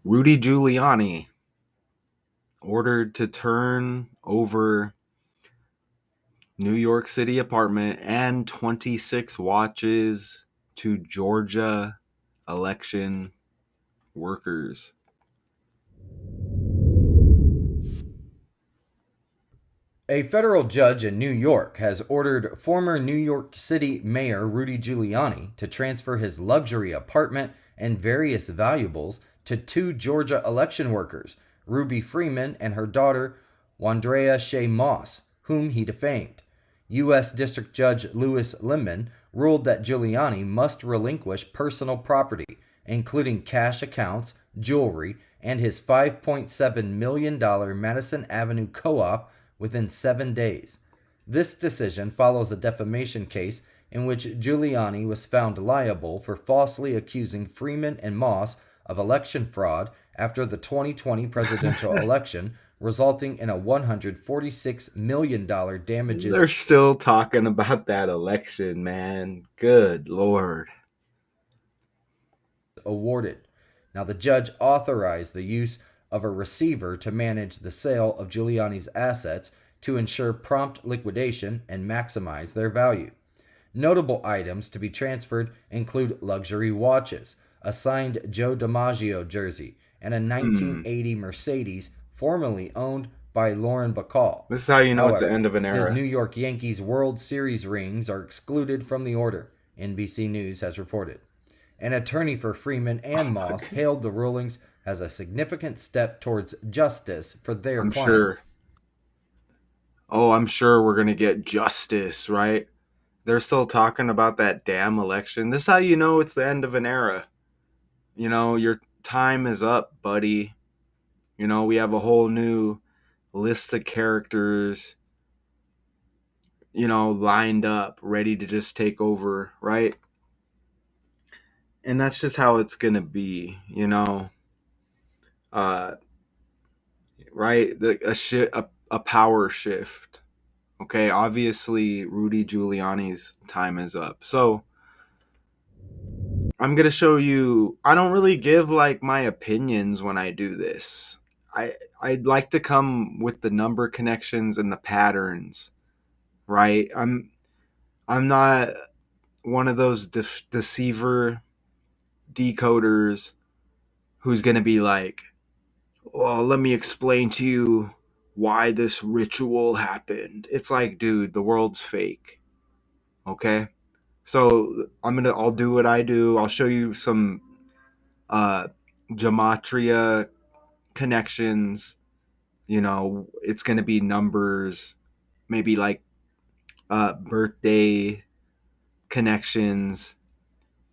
Rudy Giuliani ordered to turn over New York City apartment and 26 watches to Georgia election workers. A federal judge in New York has ordered former New York City Mayor Rudy Giuliani to transfer his luxury apartment and various valuables to two Georgia election workers, Ruby Freeman and her daughter, Wandrea Shea Moss, whom he defamed. U.S. District Judge Louis Lemon ruled that Giuliani must relinquish personal property, including cash accounts, jewelry, and his $5.7 million Madison Avenue co op within 7 days. This decision follows a defamation case in which Giuliani was found liable for falsely accusing Freeman and Moss of election fraud after the 2020 presidential election, resulting in a $146 million damages They're still talking about that election, man. Good Lord. awarded. Now, the judge authorized the use of a receiver to manage the sale of Giuliani's assets to ensure prompt liquidation and maximize their value. Notable items to be transferred include luxury watches, a signed Joe DiMaggio jersey, and a Hmm. 1980 Mercedes formerly owned by Lauren Bacall. This is how you know it's the However, end of an his era. New York Yankees World Series rings are excluded from the order, NBC News has reported. An attorney for Freeman and Moss hailed the rulings as a significant step towards justice for their I'm sure. clients. I'm sure we're going to get justice, right? They're still talking about that damn election. This is how you know it's the end of an era. Your time is up, buddy. We have a whole new list of characters, lined up, ready to just take over, right? And that's just how it's going to be. Uh, right? A power shift. Okay, obviously Rudy Giuliani's time is up. So I'm gonna show you. I don't really give like my opinions when I do this. I'd like to come with the number connections and the patterns, right? I'm not one of those deceiver decoders who's gonna be like, well, let me explain to you why this ritual happened. It's like, dude, the world's fake. Okay, so I'll do what I do. I'll show you some uh gematria connections. It's going to be numbers, maybe like birthday connections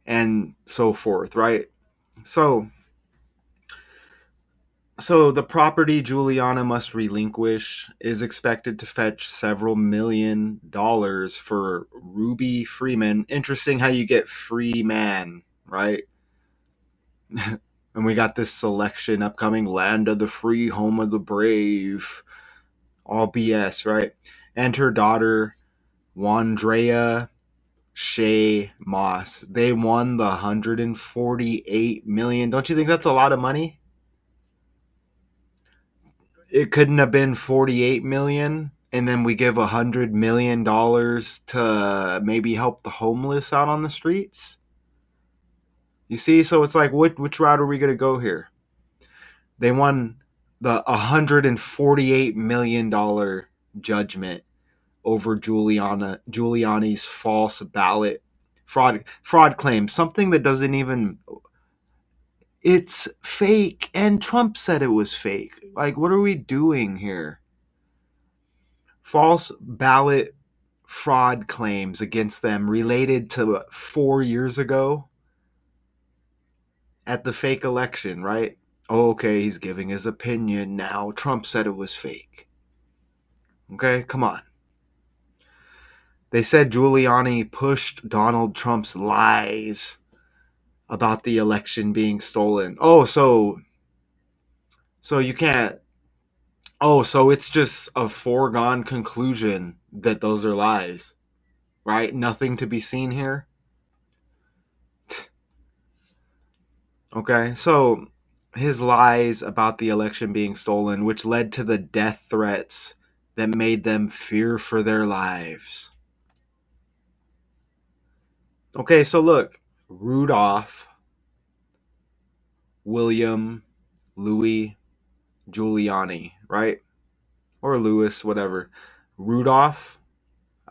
and so forth, right? So so the property Juliana must relinquish is expected to fetch several $1 million for Ruby Freeman. Interesting how you get free man, right? And we got this selection upcoming, land of the free, home of the brave. All BS, right? And her daughter, Wandrea Shea Moss. They won the 148 million. Don't you think that's a lot of money? It couldn't have been 48 million and then we give $100 million to maybe help the homeless out on the streets. You see, so it's like, which route are we going to go here? They won the $148 million judgment over Giuliani's false ballot fraud claim, something that doesn't even, it's fake, and Trump said it was fake. Like, what are we doing here? False ballot fraud claims against them related to 4 years ago at the fake election, right? Oh, okay, he's giving his opinion now. Trump said it was fake. Okay, come on. They said Giuliani pushed Donald Trump's lies about the election being stolen. So you can't. Oh, so it's just a foregone conclusion that those are lies, right? Nothing to be seen here. Okay, so his lies about the election being stolen, which led to the death threats that made them fear for their lives. Okay, so look, Rudolph, William, Louis, Giuliani, right? Or Louis, whatever. Rudolph,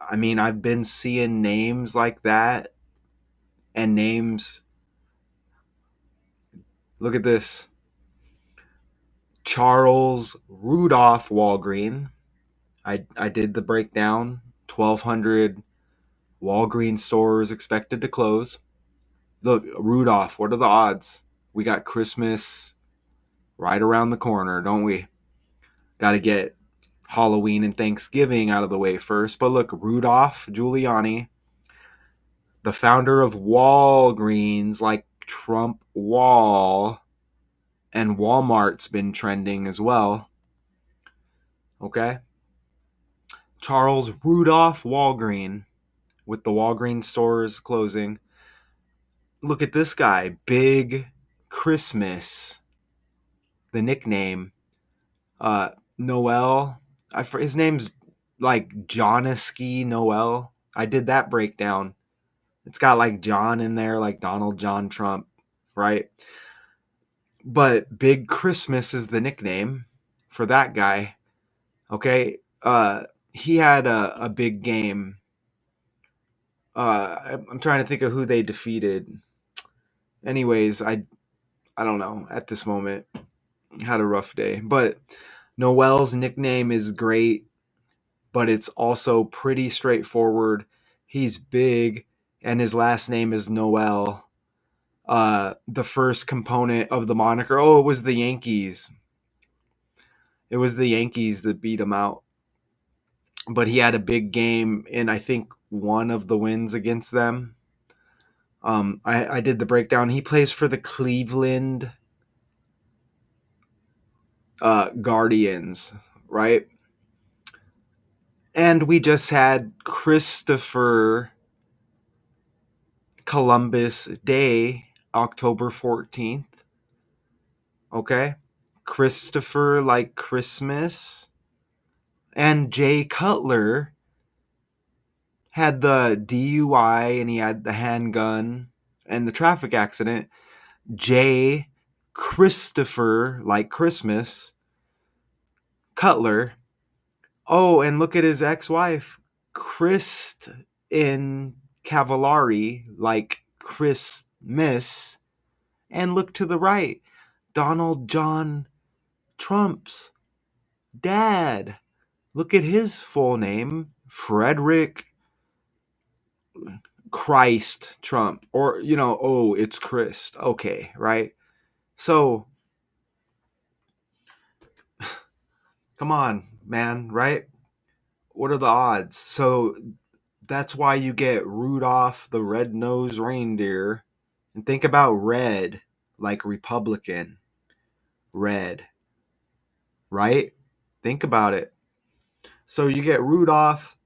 I mean, I've been seeing names like that and names. Look at this. Charles Rudolph Walgreen. I did the breakdown. 1,200 Walgreens stores expected to close. Look, Rudolph, what are the odds? We got Christmas right around the corner, don't we? Got to get Halloween and Thanksgiving out of the way first. But look, Rudolph Giuliani, the founder of Walgreens, like Trump Wall, and Walmart's been trending as well. Okay? Charles Rudolph Walgreen, with the Walgreens stores closing. Look at this guy, Big Christmas, the nickname. Uh, Noel, his name's like Jonaski Noel. I did that breakdown. It's got like John in there, like Donald John Trump, right? But Big Christmas is the nickname for that guy. Okay, he had a big game. I'm trying to think of who they defeated. Anyways, I don't know at this moment. Had a rough day, but Noel's nickname is great, but it's also pretty straightforward. He's big, and his last name is Noel. The first component of the moniker. Oh, it was the Yankees. It was the Yankees that beat him out. But he had a big game in, I think, one of the wins against them. I did the breakdown. He plays for the Cleveland Guardians, right? And we just had Christopher Columbus Day, October 14th. Okay? Christopher, like Christmas. And Jay Cutler had the DUI and he had the handgun and the traffic accident. Jay Christopher, like Christmas, Cutler. Oh, and look at his ex wife, Christ in Cavallari, like Christmas. And look to the right, Donald John Trump's dad. Look at his full name, Frederick Christ Trump. Or, oh, it's Christ. Okay, right? So, come on, man, right? What are the odds? So, that's why you get Rudolph the red-nosed reindeer. And think about red, like Republican. Red, right? Think about it. So you get Rudolph,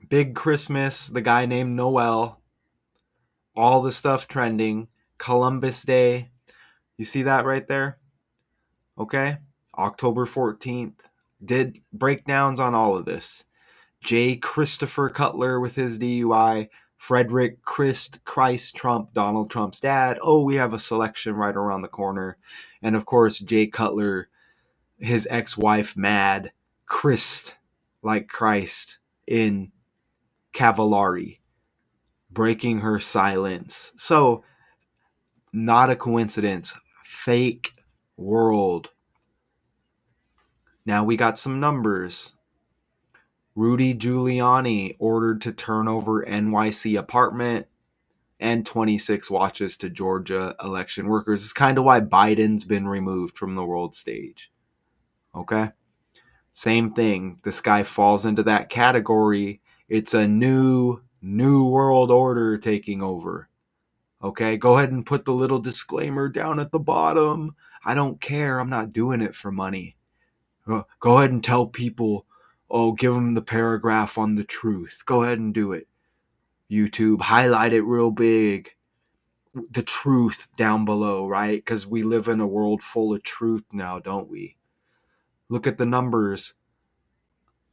Big Christmas, the guy named Noel, all the stuff trending, Columbus Day. You see that right there? Okay? October 14th. Did breakdowns on all of this. J. Christopher Cutler with his DUI, Frederick Christ Trump, Donald Trump's dad. Oh, we have a selection right around the corner. And of course, Jay Cutler, his ex-wife, Mad, Christ, like Christ, in Cavallari, breaking her silence. So, not a coincidence. Fake world. Now we got some numbers. Rudy Giuliani ordered to turn over NYC apartment and 26 watches to Georgia election workers. It's kind of why Biden's been removed from the world stage. Okay? Same thing. This guy falls into that category. It's a new world order taking over. Okay? Go ahead and put the little disclaimer down at the bottom. I don't care. I'm not doing it for money. Go ahead and tell people, oh, give them the paragraph on the truth. Go ahead and do it. YouTube, highlight it real big. the truth down below, right? Because we live in a world full of truth now, don't we? Look at the numbers.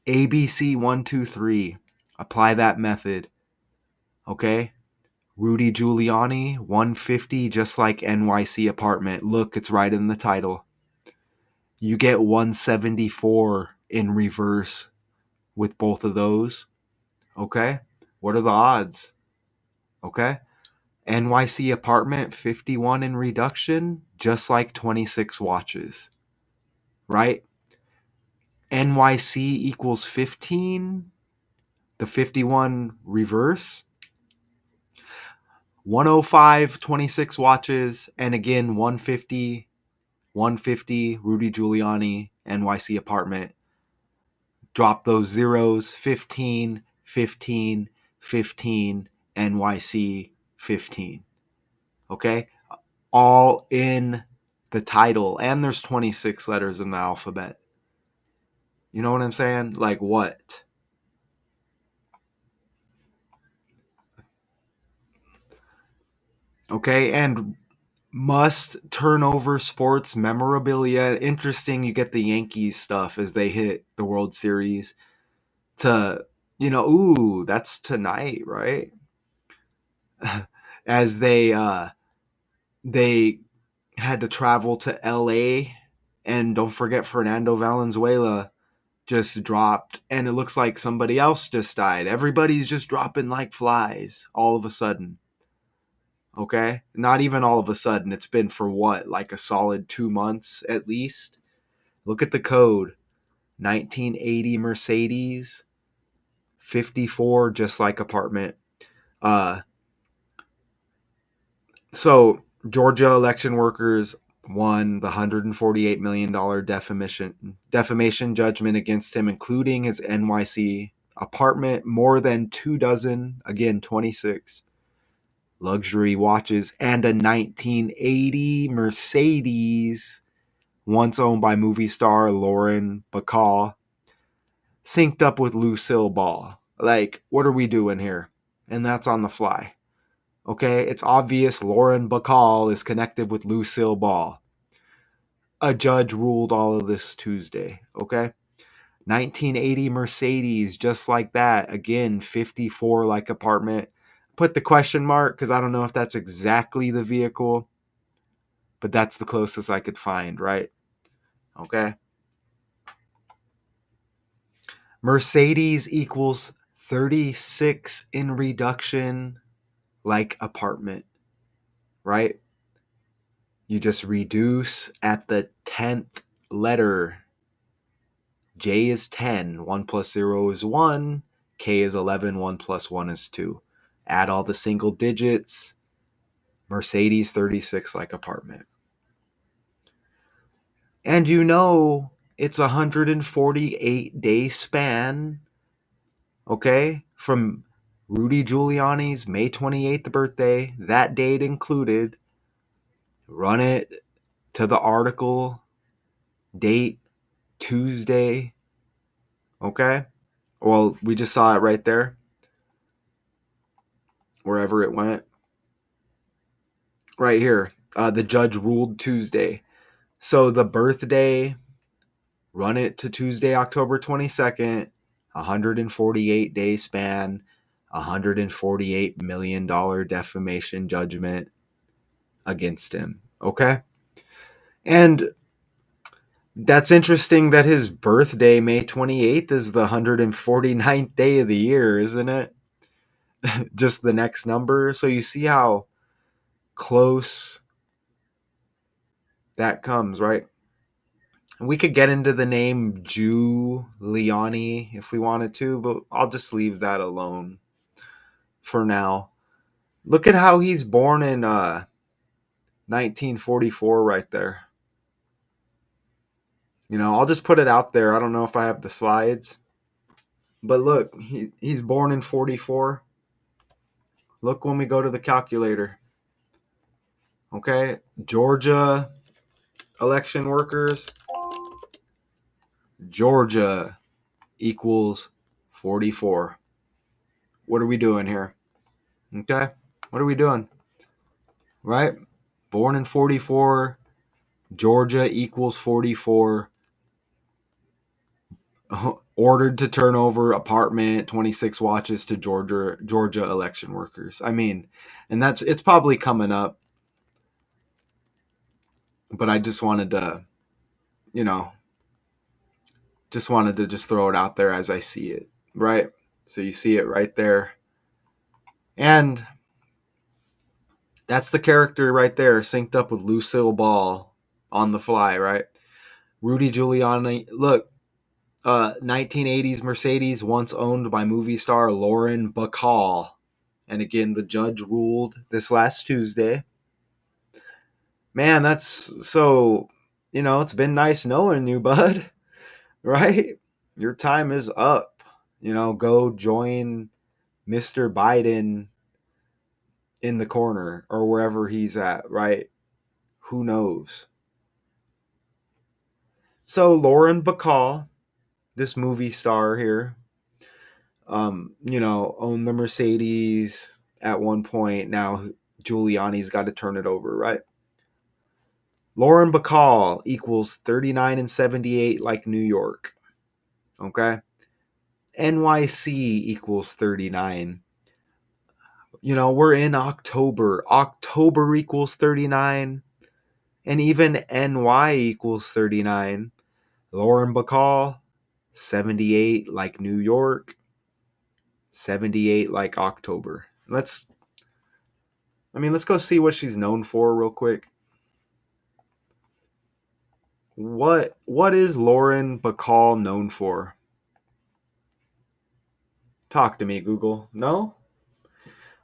ABC 123. Apply that method. Okay? Rudy Giuliani 150, just like NYC apartment. Look, it's right in the title. You get 174 in reverse with both of those. Okay? What are the odds? Okay? NYC apartment 51 in reduction, just like 26 watches, right? NYC equals 15, the 51 reverse, 105, 26 watches, and again 150, 150 Rudy Giuliani, NYC apartment. Drop those zeros, 15, 15, 15, NYC 15. Okay? All in the title, and there's 26 letters in the alphabet. You know what I'm saying? Like what? Okay, and must turnover sports memorabilia. Interesting, you get the Yankees stuff as they hit the World Series to, ooh, that's tonight, right? As they had to travel to LA, and don't forget Fernando Valenzuela just dropped, and it looks like somebody else just died. Everybody's just dropping like flies all of a sudden. Okay? Not even all of a sudden. It's been for what? Like a solid 2 months at least. Look at the code. 1980 Mercedes, 54, just like apartment. Uh, so Georgia election workers won the $148 million defamation judgment against him, including his NYC apartment, more than 2 dozen, again 26 luxury watches, and a 1980 Mercedes, once owned by movie star Lauren Bacall, synced up with Lucille Ball. Like, what are we doing here? And that's on the fly. Okay, it's obvious Lauren Bacall is connected with Lucille Ball. A judge ruled all of this Tuesday. Okay, 1980 Mercedes, just like that. Again, 54 like apartment. Put the question mark because I don't know if that's exactly the vehicle, but that's the closest I could find, right? Okay. Mercedes equals 36 in reduction like apartment, right? You just reduce at the 10th letter. J is 10, 1 plus 0 is 1, K is 11, 1 plus 1 is 2. Add all the single digits, Mercedes 36 like apartment. And it's a 148-day span, okay, from Rudy Giuliani's May 28th birthday, that date included. Run it to the article, date Tuesday, okay? Well, we just saw it right there, wherever it went. Right here. The judge ruled Tuesday. So the birthday, run it to Tuesday, October 22nd, 148-day span, $148 million defamation judgment against him. Okay? And that's interesting that his birthday, May 28th, is the 149th day of the year, isn't it? Just the next number. So you see how close that comes, right? We could get into the name Giuliani if we wanted to, but I'll just leave that alone for now. Look at how he's born in 1944 right there. I'll just put it out there. I don't know if I have the slides, but look, he's born in 44. Look when we go to the calculator. Okay, Georgia election workers, Georgia equals 44. What are we doing here? Okay, what are we doing? right? Born in 44, Georgia equals 44. Ordered to turn over apartment 26 watches to Georgia election workers. I mean, and that's it's probably coming up, but I just wanted to, you know, just wanted to just throw it out there as I see it, right? So you see it right there. And that's the character right there, synced up with Lucille Ball on the fly, right? Rudy Giuliani. Look, 1980s Mercedes, once owned by movie star Lauren Bacall. And again, the judge ruled this last Tuesday. Man, that's so, it's been nice knowing you, bud, right? Your time is up. Go join Mr. Biden in the corner or wherever he's at, right? Who knows? So, Lauren Bacall, this movie star here, owned the Mercedes at one point. Now Giuliani's got to turn it over, right? Lauren Bacall equals 39 and 78 like New York. Okay. NYC equals 39. We're in October. October equals 39. And even NY equals 39. Lauren Bacall, 78 like New York. 78 like October. Let's go see what she's known for real quick. What is Lauren Bacall known for? Talk to me, Google. No?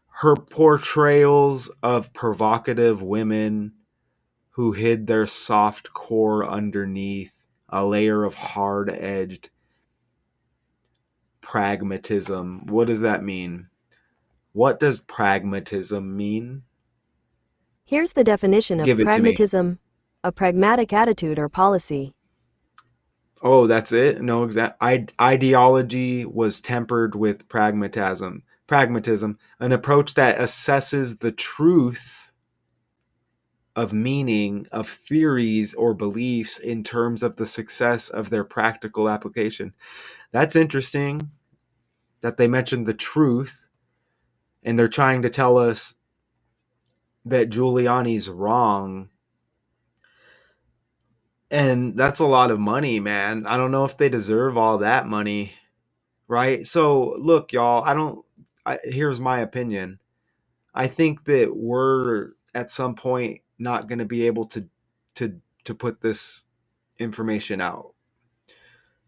Her portrayals of provocative women who hid their soft core underneath a layer of hard-edged pragmatism. What does that mean? What does pragmatism mean? Here's the definition of Give it to me. pragmatism: a pragmatic attitude or policy. Oh, that's it? No, ideology was tempered with pragmatism. Pragmatism, an approach that assesses the truth of meaning of theories or beliefs in terms of the success of their practical application. That's interesting that they mentioned the truth and they're trying to tell us that Giuliani's wrong. And that's a lot of money, man. I don't know if they deserve all that money, right? So, look, y'all, here's my opinion. I think that we're at some point not going to be able to to put this information out.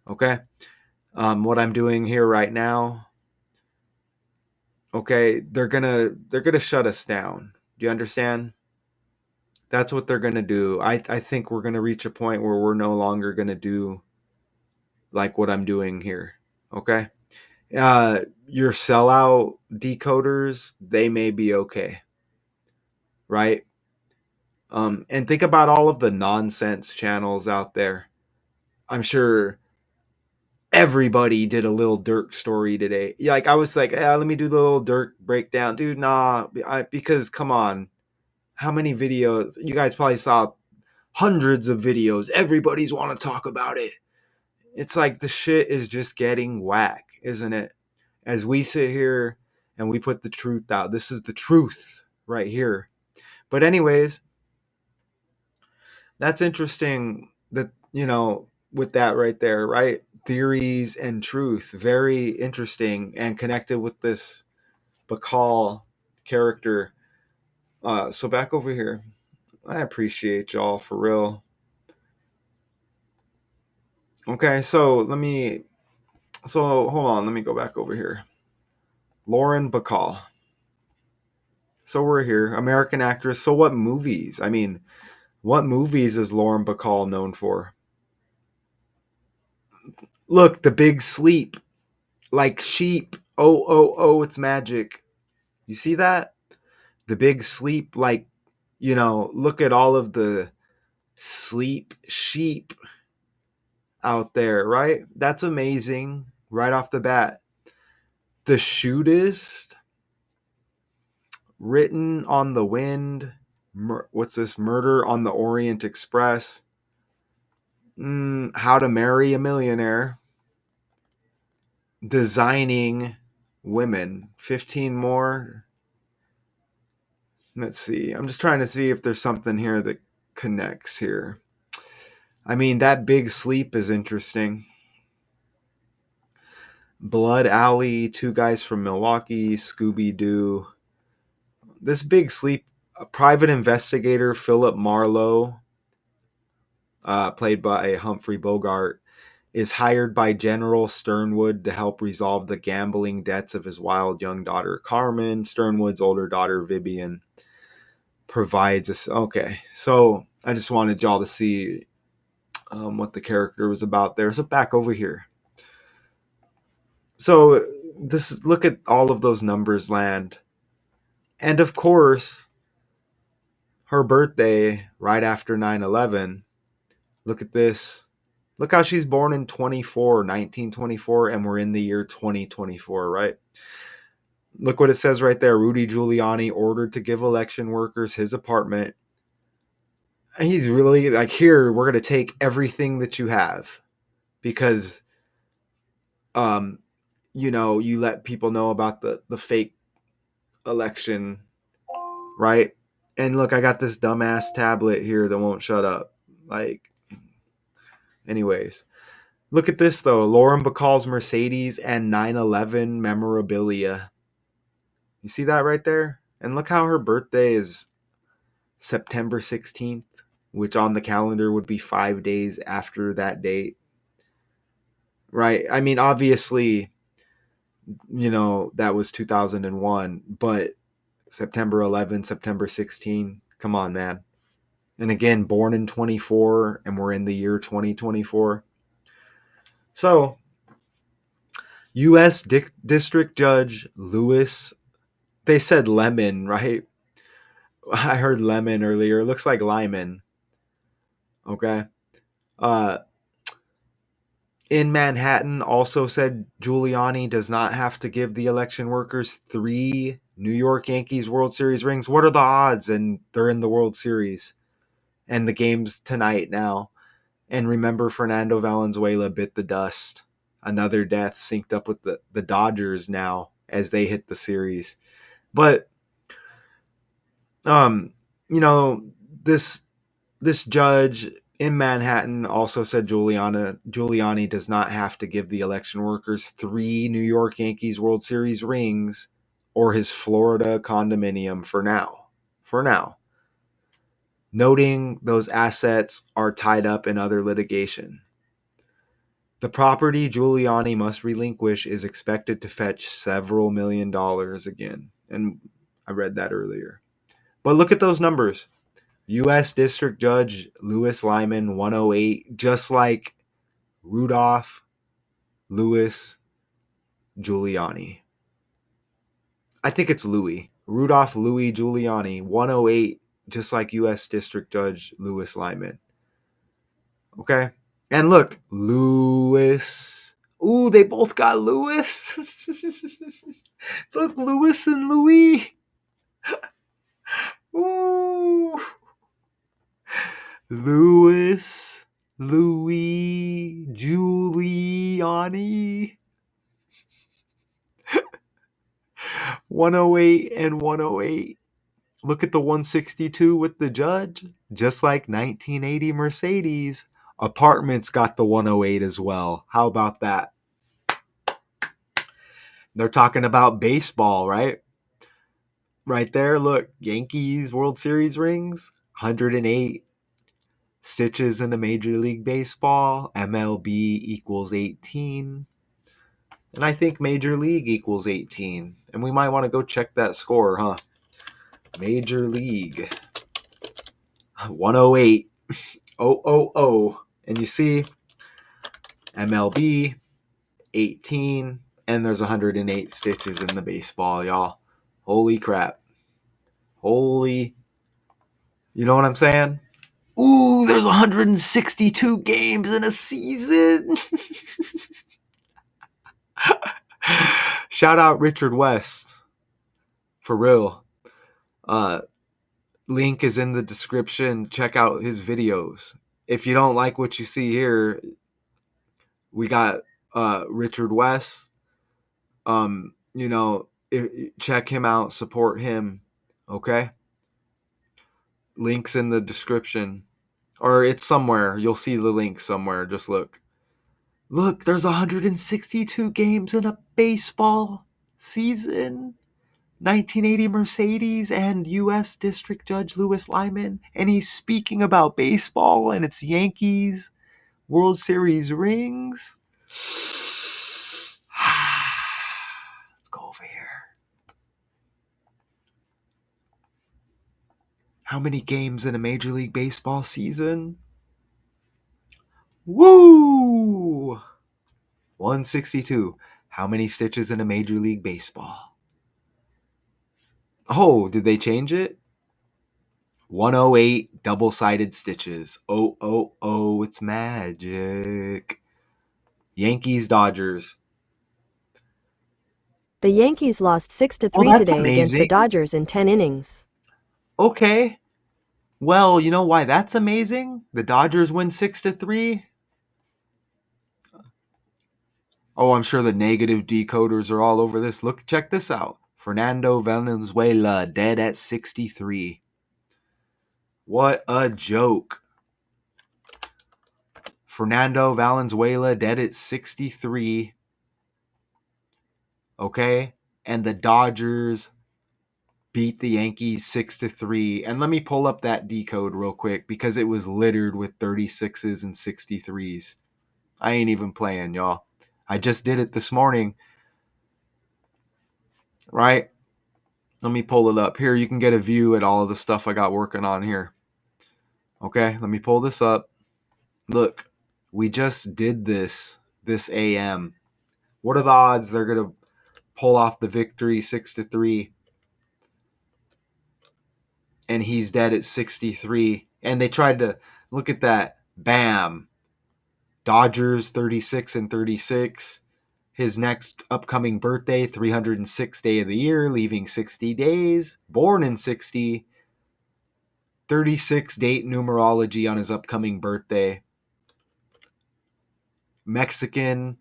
Okay? What I'm doing here right now, okay, they're gonna shut us down. Do you understand? That's what they're gonna do. I think we're gonna reach a point where we're no longer gonna do like what I'm doing here. Okay. Your sellout decoders, they may be okay, right? And think about all of the nonsense channels out there. I'm sure everybody did a little Dirk story today. Yeah, like I was like, let me do the little Dirk breakdown, dude. Nah, because come on, how many videos? You guys probably saw hundreds of videos. Everybody's want to talk about it. It's like the shit is just getting whack, isn't it? As we sit here and we put the truth out. This is the truth right here. But anyways, that's interesting that, with that right there, right? Theories and truth, very interesting and connected with this Bacall character. So back over here. I appreciate y'all for real. Okay, so hold on, let me go back over here. Lauren Bacall. So we're here, American actress. So what movies? What movies is Lauren Bacall known for? Look, The Big Sleep, like sheep. Oh, oh, oh, it's magic. You see that? The Big Sleep, like, look at all of the sleep sheep out there, right? That's amazing right off the bat. The Shootist, Written on the Wind. What's this? Murder on the Orient Express. How to Marry a Millionaire. Designing Women. 15 more. Let's see. I'm just trying to see if there's something here that connects here. I mean, That Big Sleep is interesting. Blood Alley, Two Guys from Milwaukee, Scooby Doo. This Big Sleep, private investigator Philip Marlowe, played by Humphrey Bogart, is hired by General Sternwood to help resolve the gambling debts of his wild young daughter Carmen. Sternwood's older daughter Vivian provides us. Okay, so I just wanted y'all to see what the character was about there. So back over here. So look at all of those numbers land. And of course, her birthday right after 9/11. Look at this. Look how she's born in 1924, and we're in the year 2024, right? Look what it says right there. Rudy Giuliani ordered to give election workers his apartment. He's really like, here, we're going to take everything that you have because, um, you let people know about the fake election, right? And look, I got this dumbass tablet here that won't shut up. Like, anyways. Look at this, though. Lauren Bacall's Mercedes and 9/11 memorabilia. You see that right there? And look how her birthday is September 16th, which on the calendar would be 5 days after that date. Right? I mean, obviously, that was 2001, but September 11th, September 16th, come on, man. And again, born in 24, and we're in the year 2024. So, U.S. District Judge Lewis, they said Lemon, right? I heard lemon earlier. It looks like Lyman. Okay. Uh, in Manhattan, also said Giuliani does not have to give the election workers 3 New York Yankees World Series rings. What are the odds? And they're in the World Series. And the game's tonight now. And remember, Fernando Valenzuela bit the dust. Another death synced up with the Dodgers now as they hit the series. But, um, you know, this judge in Manhattan also said Giuliani does not have to give the election workers 3 New York Yankees World Series rings or his Florida condominium for now. For now. Noting those assets are tied up in other litigation. The property Giuliani must relinquish is expected to fetch several $1,000,000 again. And I read that earlier. But look at those numbers. U.S. District Judge Louis Lyman, 108, just like Rudolph Louis Giuliani. I think it's Louis. Rudolph Louis Giuliani, 108, just like U.S. District Judge Louis Lyman. Okay? And look, Louis. Ooh, they both got Louis. Look, Louis and Louis. Ooh. Louis Giuliani. 108 and 108. Look at the 162 with the judge. Just like 1980 Mercedes. Apartments got the 108 as well. How about that? They're talking about baseball, right? Right there, look. Yankees World Series rings. 108. Stitches in the Major League Baseball. MLB equals 18. And I think Major League equals 18. And we might want to go check that score, huh? Major League. 108. 000. And you see MLB 18. And there's 108 stitches in the baseball, y'all. Holy crap. Holy. You know what I'm saying? Ooh, there's 162 games in a season. Shout out Richard West. For real. Link is in the description. Check out his videos. If you don't like what you see here, we got Richard West. Check him out, support him. Okay? Links in the description. Or it's somewhere. You'll see the link somewhere. Just look. Look, there's 162 games in a baseball season. 1980 Mercedes and U.S. District Judge Louis Lyman. And he's speaking about baseball and it's Yankees World Series rings. Let's go over here. How many games in a Major League Baseball season? Woo! 162. How many stitches in a Major League Baseball? Oh, did they change it? 108 double-sided stitches. Oh, oh, oh, it's magic. Yankees, Dodgers. The Yankees lost 6 to Oh, 3 that's today against the amazing. Dodgers in 10 innings. Okay. Well, you know why that's amazing? The Dodgers win 6-3. Oh, I'm sure the negative decoders are all over this. Look, check this out. Fernando Valenzuela dead at 63. What a joke. Fernando Valenzuela dead at 63. Okay? And the Dodgers beat the Yankees 6-3. And let me pull up that decode real quick because it was littered with 36s and 63s. I ain't even playing, y'all. I just did it this morning, right? Let me pull it up. Here, you can get a view at all of the stuff I got working on here. Okay, let me pull this up. Look, we just did this AM. What are the odds they're going to pull off the victory 6-3? And he's dead at 63. And they tried to look at that. Bam. Dodgers 36 and 36. His next upcoming birthday, 306th day of the year, leaving 60 days. Born in 60. 36 date numerology on his upcoming birthday. Mexico,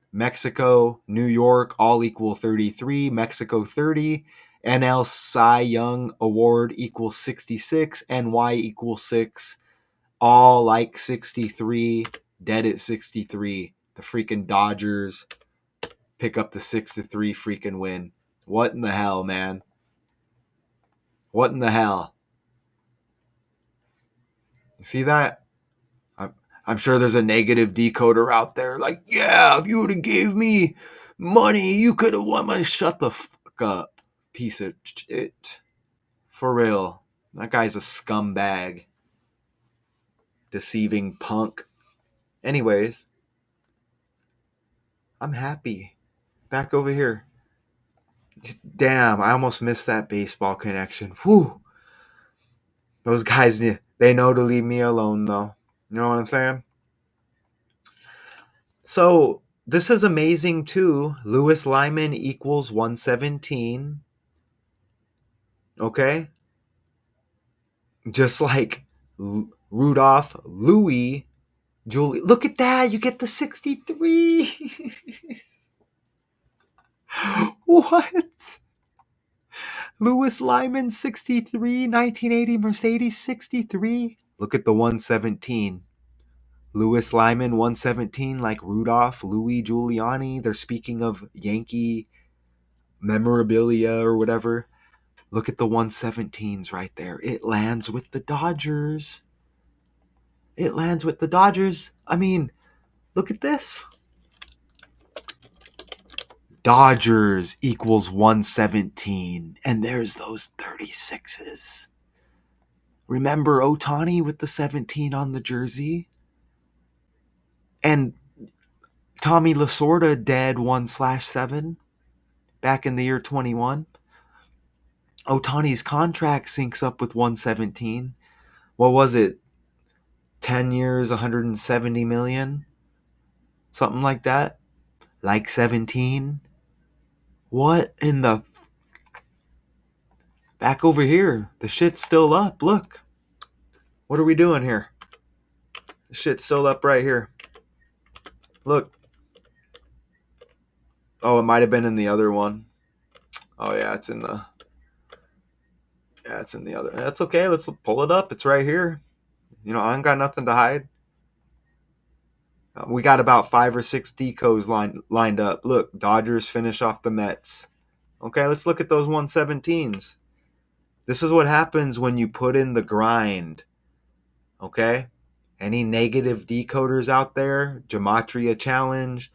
New York, all equal 33. Mexico 30. NL Cy Young Award equals 66. NY equals 6. All like 63. Dead at 63. The freaking Dodgers pick up the 6-3 freaking win. What in the hell, man? What in the hell? You see that? I'm sure there's a negative decoder out there like, yeah, if you would have gave me money, you could have won my. Shut the fuck up, piece of shit. For real. That guy's a scumbag. Deceiving punk. Anyways, I'm happy. Back over here. Damn, I almost missed that baseball connection. Whew. Those guys, they know to leave me alone, though. You know what I'm saying? So, this is amazing, too. Louis Lyman equals 117. Okay? Just like Rudolph, Louis, Julie. Look at that. You get the 63. What? Louis Lyman, 63. 1980 Mercedes, 63. Look at the 117. Louis Lyman, 117, like Rudolph, Louis Giuliani. They're speaking of Yankee memorabilia or whatever. Look at the 117s right there. It lands with the Dodgers. It lands with the Dodgers. I mean, look at this. Dodgers equals 117. And there's those 36s. Remember Ohtani with the 17 on the jersey? And Tommy Lasorda dead 1/7 back in the year 21. Ohtani's contract syncs up with 117. What was it? 10 years, 170 million? Something like that? Like 17? What in the Back over here. The shit's still up. Look. What are we doing here? The shit's still up right here. Look. Oh, it might have been in the other one. Oh yeah, it's in the other. That's okay. Let's pull it up. It's right here. I ain't got nothing to hide. We got about 5 or 6 decos lined up. Look, Dodgers finish off the Mets. Okay, let's look at those 117s. This is what happens when you put in the grind. Okay? Any negative decoders out there? Gematria challenge,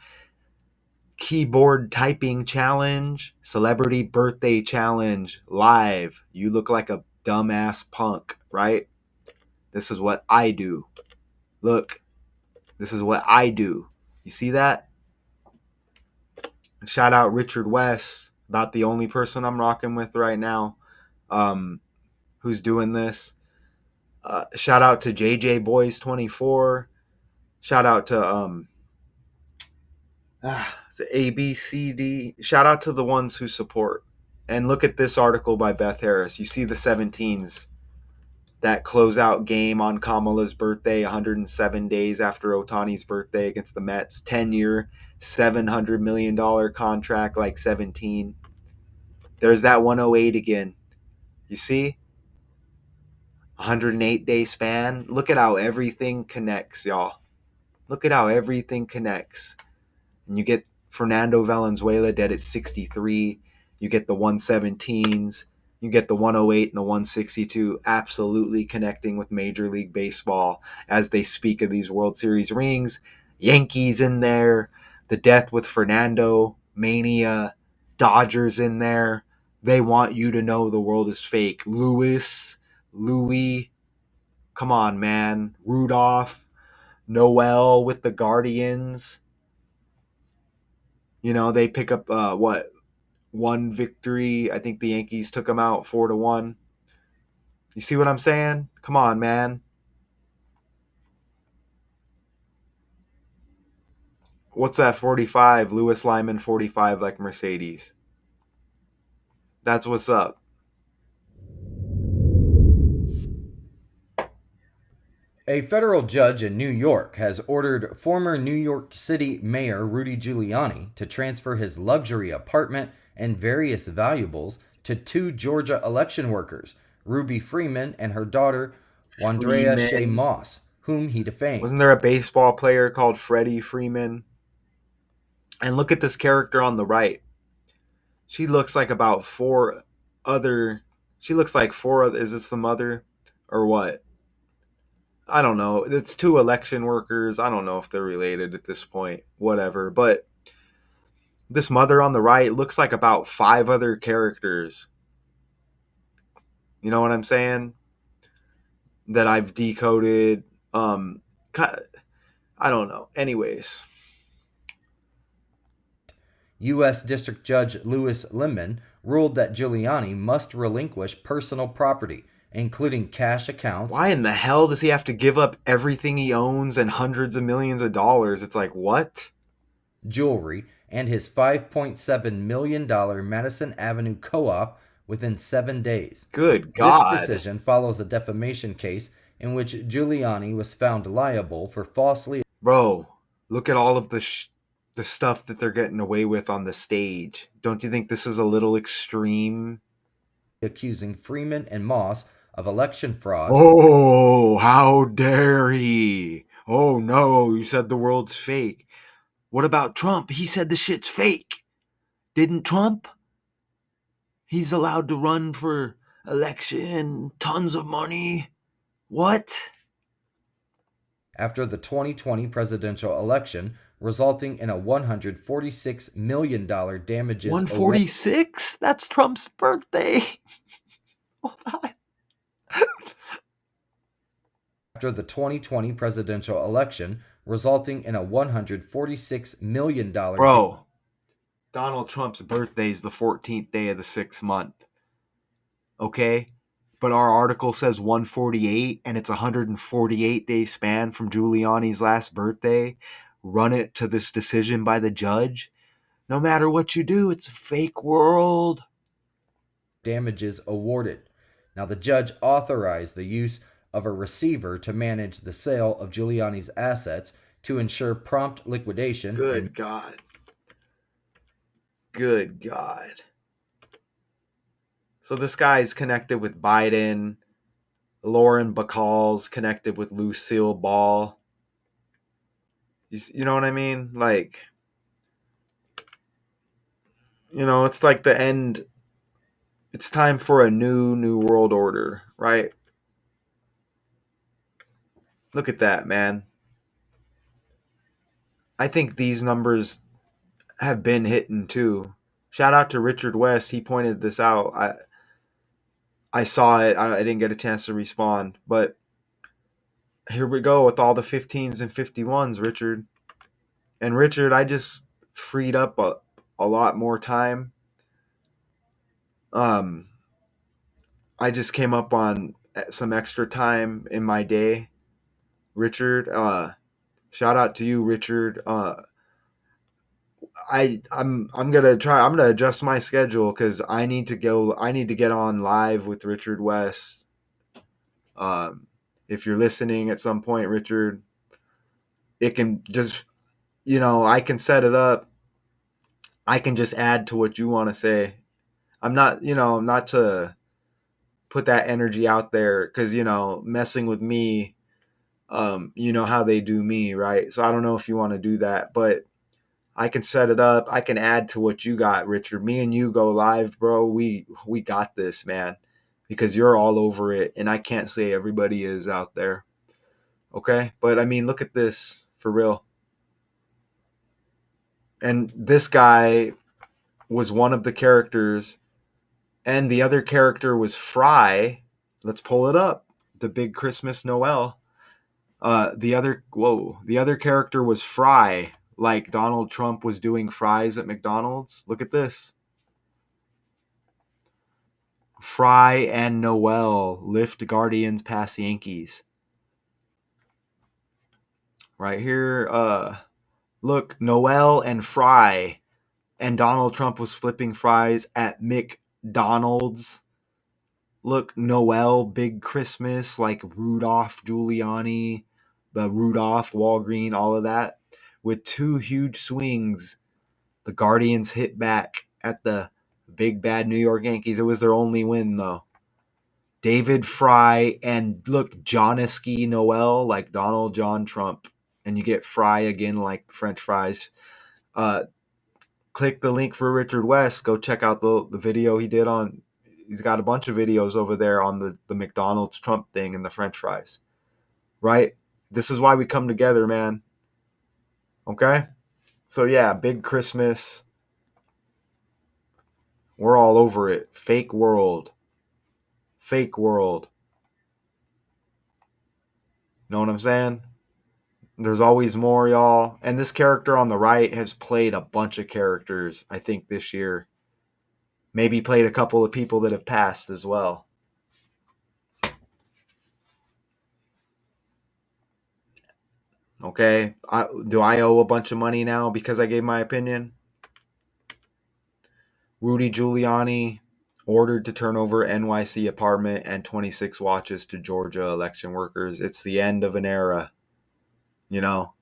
keyboard typing challenge, celebrity birthday challenge, live. You look like a dumbass punk, right? This is what I do. Look, this is what I do. You see that? Shout out Richard West, about the only person I'm rocking with right now, who's doing this. Shout out to JJ Boys 24. Shout out to ABCD. Shout out to the ones who support. And look at this article by Beth Harris. You see the 17s, that closeout game on Kamala's birthday, 107 days after Otani's birthday against the Mets. 10-year, $700 million contract, like 17. There's that 108 again. You see? 108-day span. Look at how everything connects, y'all. Look at how everything connects. And you get Fernando Valenzuela dead at 63. You get the 117s. You get the 108 and the 162 absolutely connecting with Major League Baseball as they speak of these World Series rings. Yankees in there. The death with Fernando. Mania. Dodgers in there. They want you to know the world is fake. Louis. Come on, man. Rudolph. Noel with the Guardians. They pick up one victory. I think the Yankees took them out 4-1. You see what I'm saying? Come on, man. What's that 45? Lewis Lyman 45 like Mercedes. That's what's up. A federal judge in New York has ordered former New York City Mayor Rudy Giuliani to transfer his luxury apartment and various valuables to 2 Georgia election workers, Ruby Freeman and her daughter, Wandrea Shea Freeman. Moss, whom he defamed. Wasn't there a baseball player called Freddie Freeman? And look at this character on the right. She looks like about four other. She looks like four other. Is this the mother or what? I don't know. It's 2 election workers. I don't know if they're related at this point. Whatever. But this mother on the right looks like about 5 other characters. You know what I'm saying? That I've decoded. I don't know. Anyways. U.S. District Judge Louis Lemon ruled that Giuliani must relinquish personal property, including cash accounts, Why in the hell does he have to give up everything he owns and hundreds of millions of dollars? It's like, what? jewelry, and his $5.7 million Madison Avenue co op within 7 days. Good This God. decision follows a defamation case in which Giuliani was found liable for falsely Bro, look at all of the stuff that they're getting away with on the stage. Don't you think this is a little extreme? accusing Freeman and Moss of election fraud. Oh, how dare he? Oh no, you said the world's fake. What about Trump? He said the shit's fake. Didn't Trump? He's allowed to run for election, tons of money. What? After the 2020 presidential election, resulting in a $146 million damages 146? That's Trump's birthday. Hold on. after the 2020 presidential election, resulting in a $146 million Bro, Donald Trump's birthday is the 14th day of the 6th month. Okay? But our article says 148 and it's a 148-day span from Giuliani's last birthday. Run it to this decision by the judge. No matter what you do, it's a fake world. damages awarded. Now, the judge authorized the use of a receiver to manage the sale of Giuliani's assets to ensure prompt liquidation and Good God. Good God. So this guy's connected with Biden. Lauren Bacall's connected with Lucille Ball. You know what I mean? Like, it's like the end. It's time for a new world order, right? Look at that, man. I think these numbers have been hitting too. Shout out to Richard West. He pointed this out. I saw it. I didn't get a chance to respond, but here we go with all the 15s and 51s, Richard. And Richard, I just freed up a lot more time. Um, I just came up on some extra time in my day, Richard. Shout out to you, Richard. I'm gonna try. I'm gonna adjust my schedule because I need to go. I need to get on live with Richard West. Um, if you're listening at some point, Richard, it can just I can set it up. I can just add to what you want to say. I'm not not to put that energy out there because messing with me, you know how they do me, right? So I don't know if you want to do that, but I can set it up. I can add to what you got, Richard. Me and you go live, bro. We got this, man, because you're all over it, and I can't say everybody is out there. Okay, but I mean, look at this for real. And this guy was one of the characters, and the other character was Fry. Let's pull it up. The Big Christmas Noel. The other character was Fry, like Donald Trump was doing fries at McDonald's. Look at this. Fry and Noel lift Guardians past Yankees. Right here, look, Noel and Fry, and Donald Trump was flipping fries at McDonald's. Look, Noel, Big Christmas, like Rudolph Giuliani, the Rudolph, Walgreen, all of that. With two huge swings, the Guardians hit back at the big bad New York Yankees. It was their only win, though. David Fry and look, Johnesky Noel, like Donald John Trump. And you get Fry again, like French fries. Uh, Click the link for Richard West. Go check out the video he did on. He's got a bunch of videos over there on the McDonald's Trump thing and the French fries. Right? This is why we come together, man. Okay? So yeah, big Christmas. We're all over it. Fake world. Fake world. Know what I'm saying? There's always more, y'all. And this character on the right has played a bunch of characters, I think, this year. Maybe played a couple of people that have passed as well. Okay? Do I owe a bunch of money now because I gave my opinion? Rudy Giuliani ordered to turn over NYC apartment and 26 watches to Georgia election workers. It's the end of an era.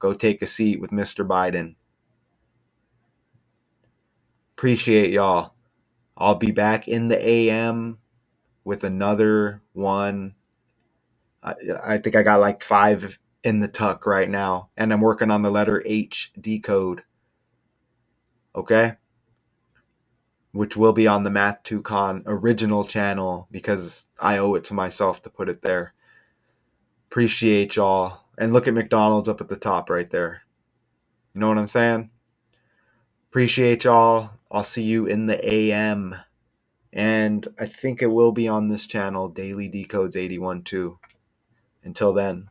Go take a seat with Mr. Biden. Appreciate y'all. I'll be back in the AM with another one. I think I got like 5 in the tuck right now, and I'm working on the letter H decode. Okay? Which will be on the Math 2 Con original channel because I owe it to myself to put it there. Appreciate y'all. And look at McDonald's up at the top right there. You know what I'm saying? Appreciate y'all. I'll see you in the AM. And I think it will be on this channel, Daily Decodes 81 too. Until then.